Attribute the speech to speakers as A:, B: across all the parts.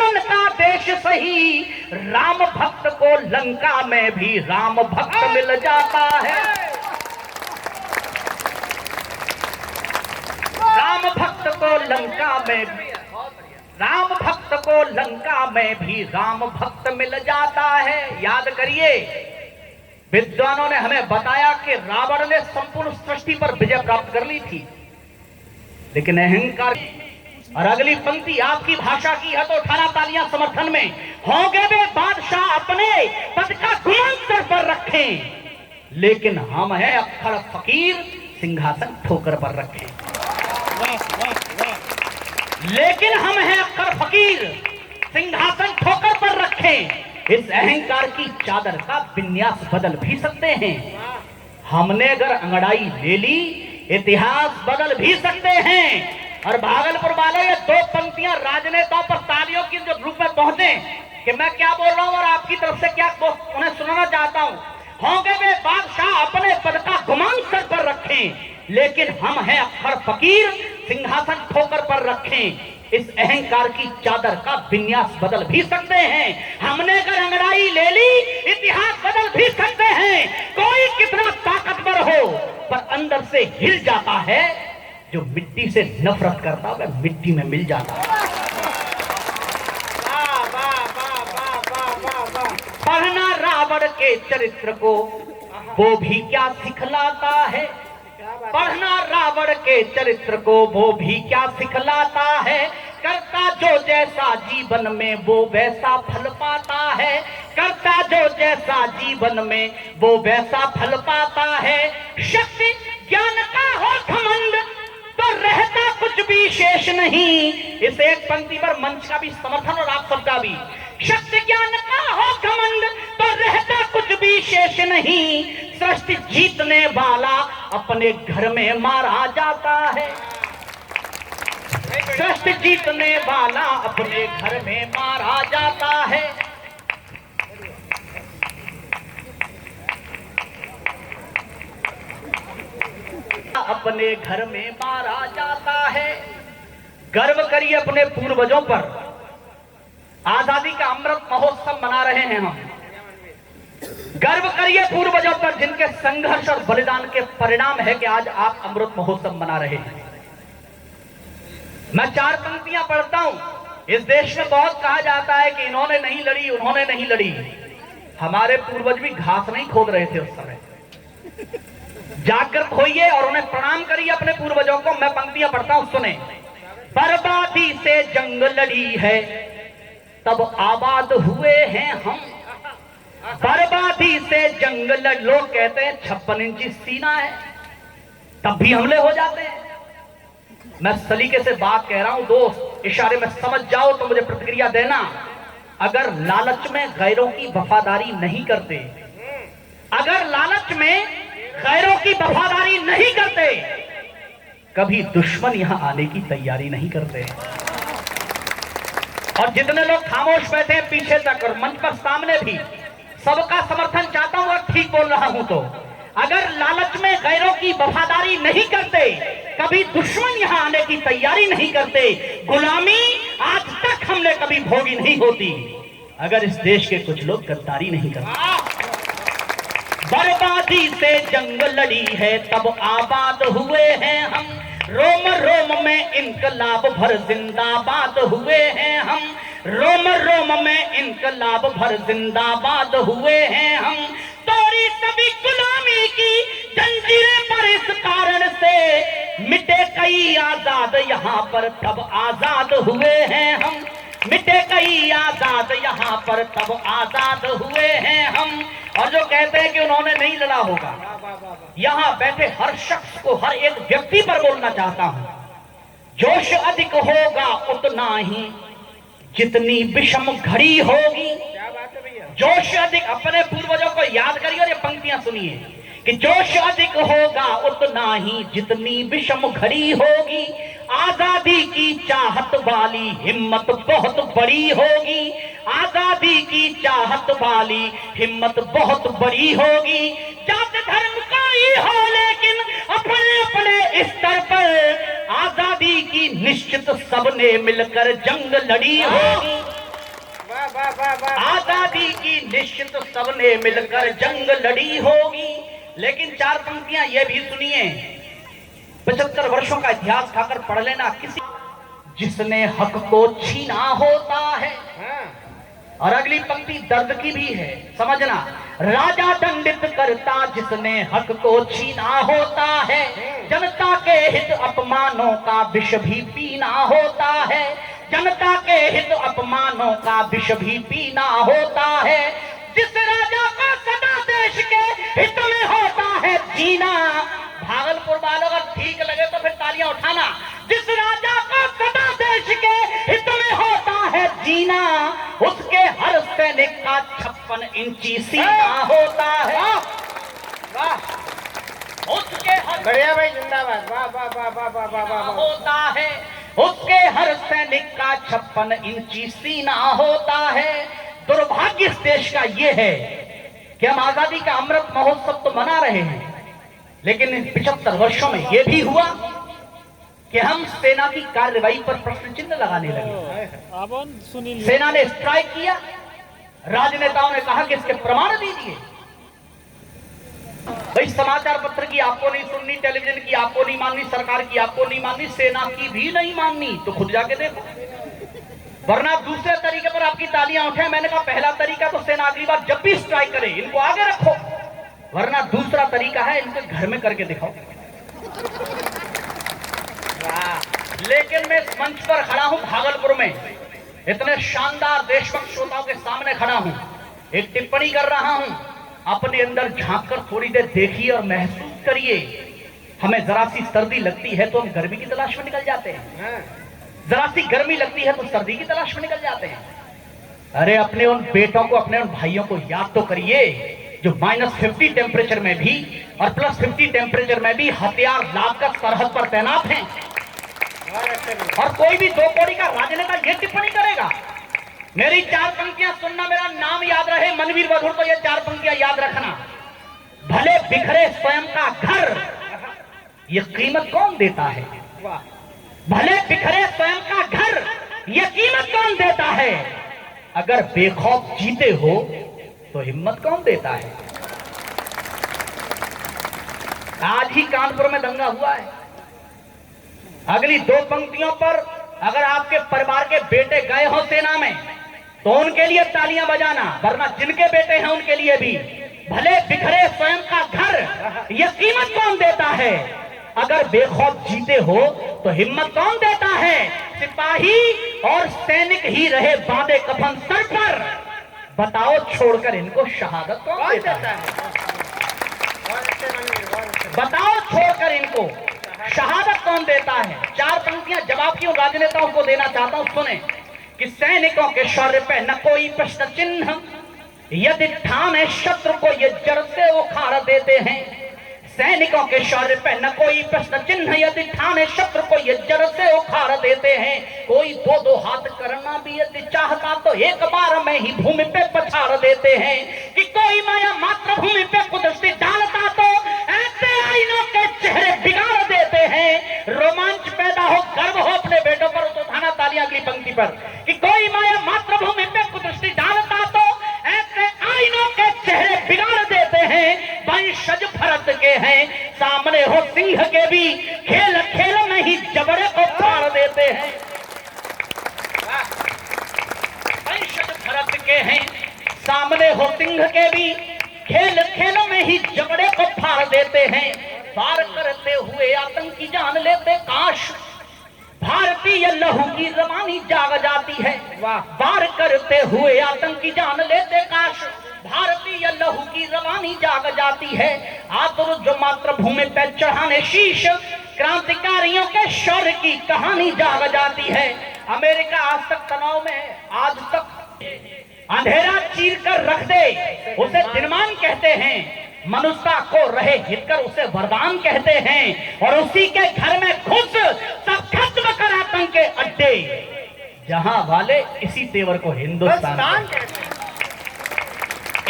A: दुश्मन का देश सही, राम भक्त को लंका में भी राम भक्त मिल जाता है। राम भक्त को लंका में भी, राम भक्त को लंका में भी राम भक्त मिल जाता है। याद करिए, विद्वानों ने हमें बताया कि रावण ने संपूर्ण सृष्टि पर विजय प्राप्त कर ली थी, लेकिन अहंकार। और अगली पंक्ति आपकी भाषा की है तो 18 तालियां समर्थन में। होंगे वे बादशाह अपने पद का गुमान सर पर रखें, लेकिन हम हैं अक्खड़ फकीर सिंहासन ठोकर पर रखें। लेकिन हम हैं अक्खड़ फकीर सिंहासन ठोकर पर रखें। इस अहंकार की चादर का विन्यास बदल भी सकते हैं। हमने अगर अंगड़ाई ले ली, इतिहास बदल भी सकते हैं। और भागलपुर वालों, ये दो पंक्तियां राजनेताओं पर तालियों की जो रूप में पहुंचे कि मैं क्या बोल रहा हूं और आपकी तरफ से क्या उन्हें सुनाना चाहता हूं। होंगे वे बादशाह अपने पद का गुमान सर पर रखें, लेकिन हम हैं अक्खड़ फकीर सिंहासन ठोकर पर रखें। इस अहंकार की चादर का विन्यास बदल भी सकते हैं। हमने अगर अंगड़ाई ले ली, इतिहास बदल भी सकते हैं। कोई कितना ताकतवर हो, पर अंदर से हिल जाता है। जो मिट्टी से नफरत करता वह मिट्टी में मिल जाता है। पढ़ना रावण के चरित्र को, वो भी क्या सिखलाता है। पढ़ना रावण के चरित्र को, वो भी क्या सिखलाता है। करता जो जैसा जीवन में वो वैसा फल पाता है। करता जो जैसा जीवन में वो वैसा फल पाता है। शक्ति ज्ञान का हो घमंड तो रहता कुछ भी शेष नहीं। इस एक पंक्ति पर मंच का भी समर्थन और आप सबका भी। शक्ति ज्ञान का हो घमंड तो रहता कुछ भी शेष नहीं। सृष्टि जीतने वाला अपने घर में मारा जाता है। सृष्टि जीतने वाला अपने घर में मारा जाता है। अपने घर में मारा जाता है। गर्व करिए अपने पूर्वजों पर। आजादी का अमृत महोत्सव मना रहे हैं हम। गर्व करिए पूर्वजों पर, जिनके संघर्ष और बलिदान के परिणाम है कि आज आप अमृत महोत्सव मना रहे हैं। मैं 4 पंक्तियां पढ़ता हूं। इस देश में बहुत कहा जाता है कि इन्होंने नहीं लड़ी, उन्होंने नहीं लड़ी। हमारे पूर्वज भी घास नहीं खोद रहे थे उस समय। जागृत होइए और उन्हें प्रणाम करिए अपने पूर्वजों को। मैं पंक्तियां पढ़ता हूं, सुने। बर्बादी से जंग लड़ी है तब आबाद हुए हैं हम। बर्बादी से जंग लोग कहते हैं 56 इंची सीना है, तब भी हमले हो जाते हैं। मैं सलीके से बात कह रहा हूं दोस्त, इशारे में समझ जाओ तो मुझे प्रतिक्रिया देना। अगर लालच में गैरों की वफादारी नहीं करते, अगर लालच में गैरों की वफादारी नहीं करते, कभी दुश्मन यहां आने की तैयारी नहीं करते। और जितने लोग खामोश बैठे हैं पीछे तक और मंच पर सामने भी, सबका समर्थन चाहता हूं और ठीक बोल रहा हूं तो। अगर लालच में गैरों की वफादारी नहीं करते, कभी दुश्मन यहां आने की तैयारी नहीं करते, गुलामी आज तक हमने कभी भोगी नहीं होती अगर इस देश के कुछ लोग गद्दारी नहीं करते। बर्बादी से जंग लड़ी है तब आबाद हुए हैं हम। रोम रोम में इनकलाब भर जिंदाबाद हुए हैं हम। रोम रोम में इनकलाब भर जिंदाबाद हुए हैं हम। तोड़ी सभी गुलामी की जंजीरें पर इस कारण से, मिटे कई आजाद यहाँ पर तब आजाद हुए हैं हम। मिटे कई आजाद यहाँ पर तब आजाद हुए हैं हम। और जो कहते हैं कि उन्होंने नहीं लड़ा होगा, यहाँ बैठे हर शख्स को, हर एक व्यक्ति पर बोलना चाहता हूं, जोश अधिक होगा उतना ही जितनी विषम घड़ी होगी। जोश अधिक, अपने पूर्वजों को याद करिए और ये पंक्तियां सुनिए कि जोश अधिक होगा उतना ही जितनी विषम घड़ी होगी। आजादी की चाहत वाली हिम्मत बहुत बड़ी होगी। आजादी की चाहत वाली हिम्मत बहुत बड़ी होगी। जात धर्म का ही हो लेकिन अपने अपने स्तर पर आजादी की निश्चित सबने मिलकर जंग लड़ी होगी। आजादी की निश्चित सबने मिलकर जंग लड़ी होगी। लेकिन 4 पंक्तियां ये भी सुनिए, 75 वर्षों का इतिहास खाकर पढ़ लेना। किसी जिसने हक को छीना होता है, और अगली पंक्ति दर्द की भी है, समझना। राजा दंडित करता जिसने हक को छीना होता है, जनता के हित अपमानों का विष भी पीना होता है, जनता के हित अपमानों का विष भी पीना होता है। जिस राजा का सदा देश के हित में होता है जीना, भागलपुर वालों अगर ठीक लगे तो फिर तालियां उठाना। जिस राजा का सदा देश के हित में होता है जीना, उसके हर सैनिक का 56 इंची सीना होता है। वाह, उसके हर
B: बढ़िया भाई, जिंदाबाद, वाह वाह वाह वाह वाह वाह वाह
A: होता है, उसके हर सैनिक का 56 इंची सीना होता है। दुर्भाग्य इस देश का ये है कि हम आजादी का अमृत महोत्सव तो मना रहे हैं, लेकिन इन 75 वर्षों में यह भी हुआ कि हम सेना की कार्रवाई पर प्रश्न चिन्ह लगाने लगे। सेना ने स्ट्राइक किया, राजनेताओं ने कहा कि इसके प्रमाण दीजिए। भाई, समाचार पत्र की आपको नहीं सुननी, टेलीविजन की आपको नहीं माननी, सरकार की आपको नहीं माननी, सेना की भी नहीं माननी, तो खुद जाके देखो, वरना दूसरे तरीके पर आपकी तालियां उठे। मैंने कहा पहला तरीका तो सेना अगली बार जब भी स्ट्राइक करे इनको आगे रखो, वरना दूसरा तरीका है इनके घर में करके दिखाओ। लेकिन मैं इस मंच पर खड़ा हूं भागलपुर में, इतने शानदार देशभक्त श्रोताओं के सामने खड़ा हूं, एक टिप्पणी कर रहा हूं। अपने अंदर झांक कर थोड़ी देर देखिए और महसूस करिए। हमें जरा सी सर्दी लगती है तो हम गर्मी की तलाश में निकल जाते हैं, जरा सी गर्मी लगती है तो सर्दी की तलाश में निकल जाते हैं। अरे अपने उन बेटों को, अपने उन भाइयों को याद तो करिए जो -50 टेम्परेचर में भी और +50 टेम्परेचर में भी हथियार लादकर सरहद पर तैनात हैं। और कोई भी 2 कौड़ी का राजनेता ये टिप्पणी करेगा। मेरी 4 पंक्तियां सुनना, मेरा नाम याद रहे मनवीर बधूर, तो ये 4 पंक्तियां याद रखना। भले बिखरे स्वयं का घर, ये कीमत कौन देता है? भले बिखरे स्वयं का घर, ये कीमत कौन देता है? अगर बेखौफ जीते हो तो हिम्मत कौन देता है? आज ही कानपुर में दंगा हुआ है। अगली 2 पंक्तियों पर अगर आपके परिवार के बेटे गए हो सेना में तो उनके लिए तालियां बजाना, वरना जिनके बेटे हैं उनके लिए भी। भले बिखरे स्वयं का घर, यह कीमत कौन देता है? अगर बेखौफ जीते हो तो हिम्मत कौन देता है? सिपाही और सैनिक ही रहे बांधे कफन सर पर, बताओ छोड़कर इनको शहादत कौन देता है? बताओ छोड़कर इनको शहादत कौन देता है? 4 पंक्तियां जवाब की राजनेताओं को देना चाहता हूं, सुने कि सैनिकों के शौर्य पे न कोई प्रश्न चिन्ह, यदि ठाने शत्रु को ये जड़ से उखाड़ देते हैं। सैनिकों के शौर्य पे न कोई प्रश्न चिन्ह, यदि ठाने शत्रु को ये जड़ से उखाड़ देते हैं। कोई 2-2 हाथ करना भी यदि चाहता तो एक बार में ही भूमि पे पछाड़ देते हैं। कि कोई माया मातृभूमि पे कुदरती डालता तो ऐसे आईनों के चेहरे बिगाड़ देते हैं। रोमांच पैदा हो, गर्व हो अपने बेटों पर, तो उठाना तालियां अगली पंक्ति पर। कि कोई माया मातृभूमि पे कुदरती डालता तो ऐसे आईनों के चेहरे बिगाड़ देते हैं। वंशज भरत के हैं, सामने हो सिंह के भी, खेल खेल में ही जबड़े को फाड़ देते हैं। वंशज भरत के हैं, सामने हो सिंह के भी, खेल खेल में ही जबड़े को फाड़ देते हैं। वार करते हुए आतंकी जान लेते काश, भारतीय लहू की रवानी जाग जाती है। वार करते हुए आतंकी जान लेते काश, भारतीय लहू की रवानी जाग जाती है। आतुर जो मातृभूमि पे चढ़ाने शीश, क्रांतिकारियों के शौर्य की कहानी जाग जाती है। अमेरिका आज तक तनाव में है, आज तक अंधेरा चीर कर रख दे उसे दिनमान कहते हैं, मनुष्यता को रहे हितकर उसे वरदान कहते हैं। और उसी के घर में घुस सब खत्म कर आतंक के अड्डे, जहां वाले इसी तेवर को हिंदुस्तान कहते हैं।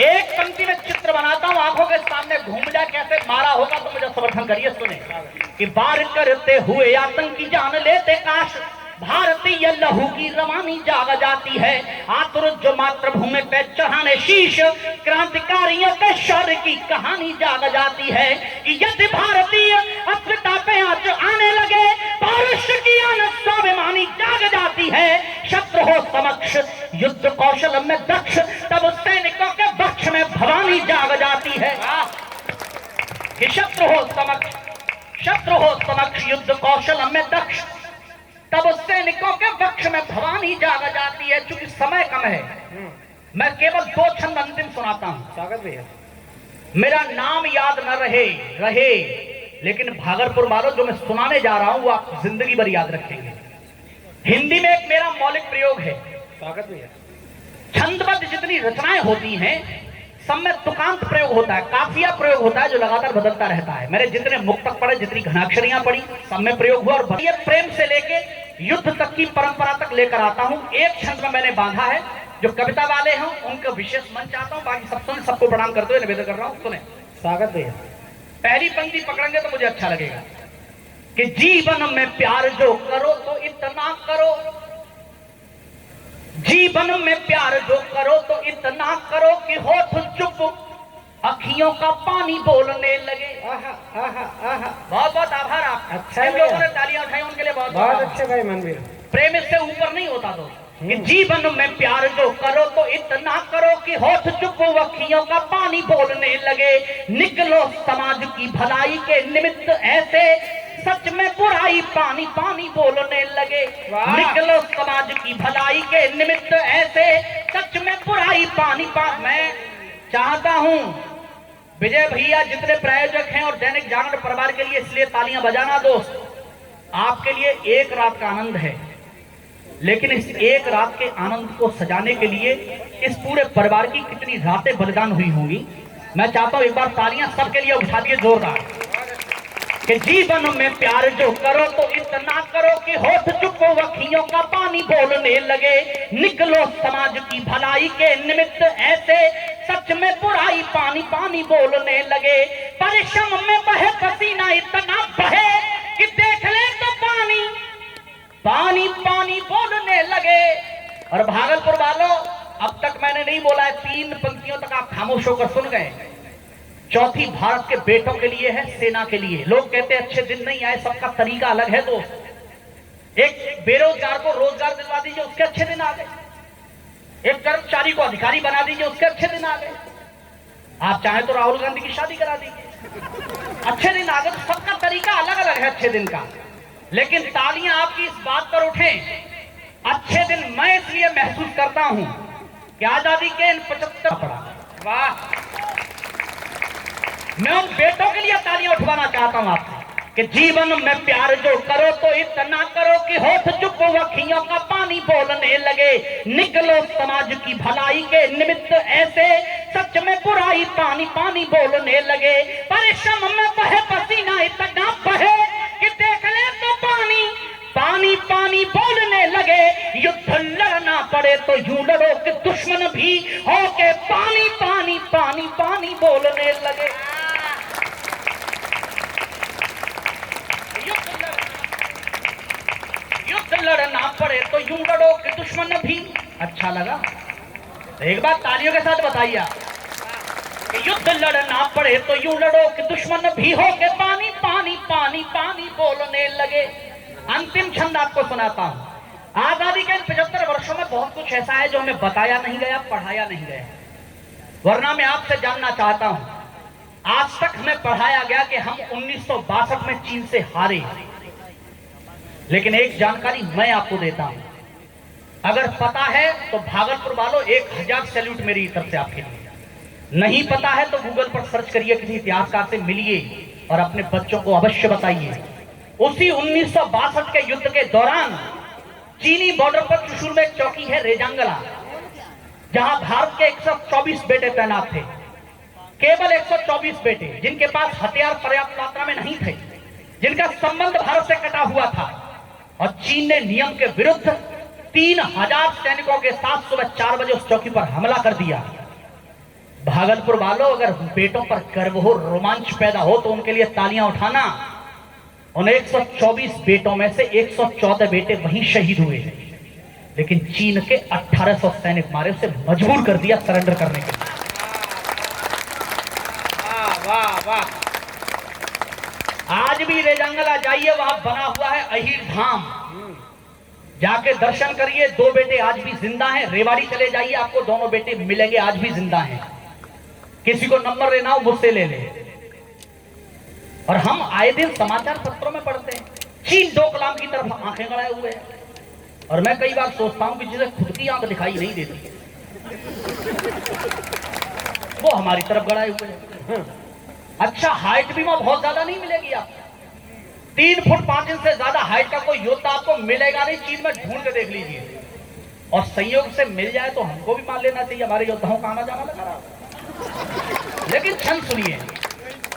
A: एक पंक्ति में चित्र बनाता हूं, आंखों के सामने घूम जाए, कैसे मारा होगा तो मुझे समर्थन करिए। सुने कि वार करते हुए आतंकी जान लेते काश, भारतीय लहू की रवानी जाग जाती है। आतुर जो मातृभूमि पे चढ़ाने शीश, क्रांतिकारियों के शौर्य की कहानी जाग जाती है। यदि भारतीय अस्मिता पे आज आने लगे, पौरुष की आनंद स्वाभिमानी जाग जाती है। शत्रु हो समक्ष युद्ध कौशल में दक्ष, तब सैनिकों के वक्ष में भवानी जाग जाती है। कि शत्रु हो समक्ष युद्ध कौशल में दक्ष, तब सैनिकों के वक्ष में भवानी जाग जाती है। चूंकि समय कम है, मैं केवल 2 छंद अंतिम सुनाता हूं।
B: स्वागत भैया।
A: मेरा नाम याद न रहे लेकिन भागलपुर वालों, जो मैं सुनाने जा रहा हूं वो आप जिंदगी भर याद रखेंगे। हिंदी में एक मेरा मौलिक प्रयोग है।
B: स्वागत भैया।
A: छंदबद्ध जितनी रचनाएं होती हैं, सब में तुकांत प्रयोग होता है, काफिया प्रयोग होता है, जो लगातार बदलता रहता है। मैंने जितने मुक्तक पढ़े, जितनी घनाक्षरियां पढ़ी, सब में प्रयोग हुआ। और ये प्रेम से लेके युद्ध तक की परंपरा तक लेकर आता हूं। एक छंद में मैंने बांधा है। जो कविता वाले हैं उनका विशेष मन चाहता हूं, बाकी सब सुने, सबको प्रणाम करते हुए निवेदन कर रहा हूं। सुने।
B: स्वागत भैया।
A: पहली पंक्ति पकड़ेंगे तो मुझे अच्छा लगेगा कि जीवन में प्यार जो करो तो इतना करो, जीवन में प्यार जो करो तो इतना करो कि होठ चुप, अखियों का पानी बोलने लगे। बहुत बहुत आभार आप।
B: अच्छा
A: इन लोगों ने तालियां उठाई, उनके लिए बहुत
B: बहुत अच्छे भाई मनवीर।
A: प्रेम इससे ऊपर नहीं होता दोस्त। कि जीवन में प्यार जो करो तो इतना करो कि होठ चुप, अखियों का पानी बोलने लगे। निकलो समाज की भलाई के निमित्त ऐसे, सच में बुराई पानी पानी बोलने लगे। निकलो समाज की भलाई के निमित्त ऐसे, सच में बुराई पानी पानी। मैं चाहता हूं विजय भैया जितने प्रायोजक हैं और दैनिक जागरण परिवार के लिए, इसलिए तालियां बजाना दोस्त। आपके लिए एक रात का आनंद है, लेकिन इस एक रात के आनंद को सजाने के लिए इस पूरे परिवार की कितनी रातें बलिदान हुई होंगी। मैं चाहता हूं एक बार तालियां सबके लिए उठा दिए जोरदार। कि जीवन में प्यार जो करो तो इतना करो कि होठ चुप, अखियों का पानी बोलने लगे। निकलो समाज की भलाई के निमित्त ऐसे, सच में बुराई पानी पानी बोलने लगे। परिश्रम में बहे पसीना इतना बहे कि देख ले तो पानी पानी पानी बोलने लगे। और भागलपुर वालों, अब तक मैंने नहीं बोला है, 3 पंक्तियों तक आप खामोश होकर सुन गए। चौथी भारत के बेटों के लिए है, सेना के लिए। लोग कहते हैं अच्छे दिन नहीं आए, सबका तरीका अलग है दोस्त। एक बेरोजगार को रोजगार दिलवा दीजिए, उसके अच्छे दिन आ गए। एक कर्मचारी को अधिकारी बना दीजिए, उसके अच्छे दिन आ गए। आप चाहे तो राहुल गांधी की शादी करा दीजिए, अच्छे दिन आ गए। तो सबका तरीका अलग अलग है अच्छे दिन का। लेकिन तालियां आपकी इस बात पर उठें, अच्छे दिन मैं इसलिए महसूस करता हूं कि आजादी के इन 75 पड़ा। वाह, मैं उन बेटों के लिए तालियां उठवाना चाहता हूं आपसे कि जीवन में प्यार जो करो तो इतना करो कि होठ चुप, अखियों का पानी बोलने लगे। निकलो समाज की भलाई के निमित्त ऐसे, सच में बुराई पानी पानी बोलने लगे। परिश्रम में बहे पसीना इतना बहे कि देख ले तो पानी पानी पानी बोलने लगे। युद्ध लड़ना पड़े तो यूं लड़ो कि दुश्मन भी हो के पानी पानी पानी पानी बोलने लगे। युद्ध लड़ना पड़े तो यूं लड़ो कि दुश्मन भी। अच्छा लगा? एक बार तालियों के साथ बताइए कि युद्ध लड़ना पड़े तो यूं लड़ो कि दुश्मन भी हो के पानी पानी पानी पानी बोलने लगे। अंतिम छंद आपको सुनाता हूं। आजादी के 75 वर्षों में बहुत कुछ ऐसा है जो हमें बताया नहीं गया, पढ़ाया नहीं गया। वरना मैं आपसे जानना चाहता हूं, आज तक हमें पढ़ाया गया कि हम 1962 में चीन से हारे। लेकिन एक जानकारी मैं आपको देता हूं, अगर पता है तो भागलपुर वालों 1000 सैल्यूट मेरी तरफ से आपके लिए। नहीं पता है तो गूगल पर सर्च करिए, किसी इतिहासकार से मिलिए और अपने बच्चों को अवश्य बताइए। उसी 1962 के युद्ध के दौरान चीनी बॉर्डर पर चुशुल में एक चौकी है रेजांगला, जहां भारत के 124 बेटे तैनात थे। केवल 124 बेटे, जिनके पास हथियार पर्याप्त मात्रा में नहीं थे, जिनका संबंध भारत से कटा हुआ था। और चीन ने नियम के विरुद्ध 3000 सैनिकों के साथ सुबह 4 बजे उस चौकी पर हमला कर दिया। भागलपुर वालों, अगर बेटों पर गर्व हो, रोमांच पैदा हो तो उनके लिए तालियां उठाना। उन 124 बेटों में से 114 बेटे वहीं शहीद हुए हैं, लेकिन चीन के 1800 सैनिक मारे, उसे मजबूर कर दिया सरेंडर करने के लिए।
B: वाह वाह।
A: आज भी रेजंगला जाइए, वहां बना हुआ है अहीर धाम, जाके दर्शन करिए। 2 बेटे आज भी जिंदा हैं। रेवाड़ी चले जाइए, आपको दोनों बेटे मिलेंगे, आज भी जिंदा हैं। किसी को नंबर लेना हो मुझसे ले ले। और हम आए दिन समाचार पत्रों में पढ़ते हैं चीन डोकलाम की तरफ आंखें गड़ाए हुए हैं। और मैं कई बार सोचता हूं कि जिसे खुद की आंख दिखाई नहीं देती वो हमारी तरफ गड़ाए हुए हैं। अच्छा, हाइट भी वहां बहुत ज्यादा नहीं मिलेगी आपको। 3 फुट 5 इंच से ज्यादा हाइट का कोई योद्धा आपको मिलेगा नहीं। चीन में ढूंढ के देख लीजिए, और संयोग से मिल जाए तो हमको भी मान लेना चाहिए। हमारे योद्धाओं का आना जाना लगा रहा। लेकिन छंद सुनिए,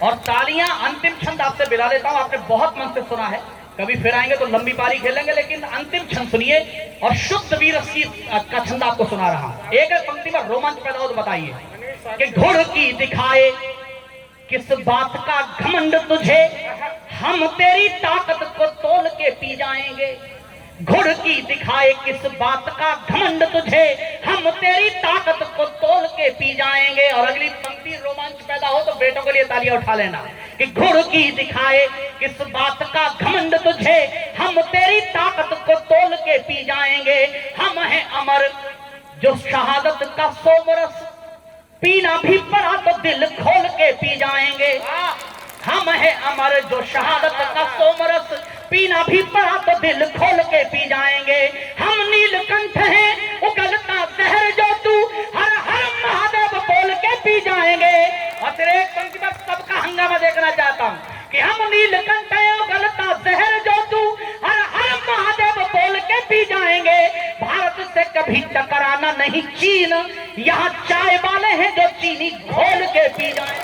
A: और तालियां। अंतिम छंद आपसे बिला लेता हूं, आपने बहुत मन से सुना है, कभी फिर आएंगे तो लंबी पारी खेलेंगे, लेकिन अंतिम छंद सुनिए। और शुद्ध वीर रसी का छंद आपको सुना रहा हूं। एक पंक्ति में रोमांच पैदा हो तो बताइए कि घुड़ की दिखाए किस बात का घमंड तुझे, हम तेरी ताकत को तोल के पी जाएंगे। घुड़ की दिखाए किस बात का घमंड तुझे, हम तेरी ताकत को तोल के पी जाएंगे। और अगली पंक्ति रोमांच पैदा हो तो बेटों के लिए तालियां उठा लेना कि घुड़ की दिखाए किस बात का घमंड तुझे, हम तेरी ताकत को तोल के पी जाएंगे। हम हैं अमर जो शहादत का सोमरस, पीना भी पड़ा तो दिल खोल के पी जाएंगे। हम हैं अमर जो शहादत का सोमरस, पीना भी पड़ा तो दिल खोल के पी जाएंगे। हम नीलकंठ हैं उगलता जहर जो तू, हर हर महादेव बोल के पी जाएंगे। और तेरे एक पंक्ति पर सबका हंगामा देखना चाहता हूं कि हम नीलकंठ हैं उगलता जहर जो तू, हर हर महादेव बोल के पी जाएंगे। भारत से कभी टकराना नहीं चीन, यहाँ चाय वाले हैं जो चीनी घोल के पी जाएंगे।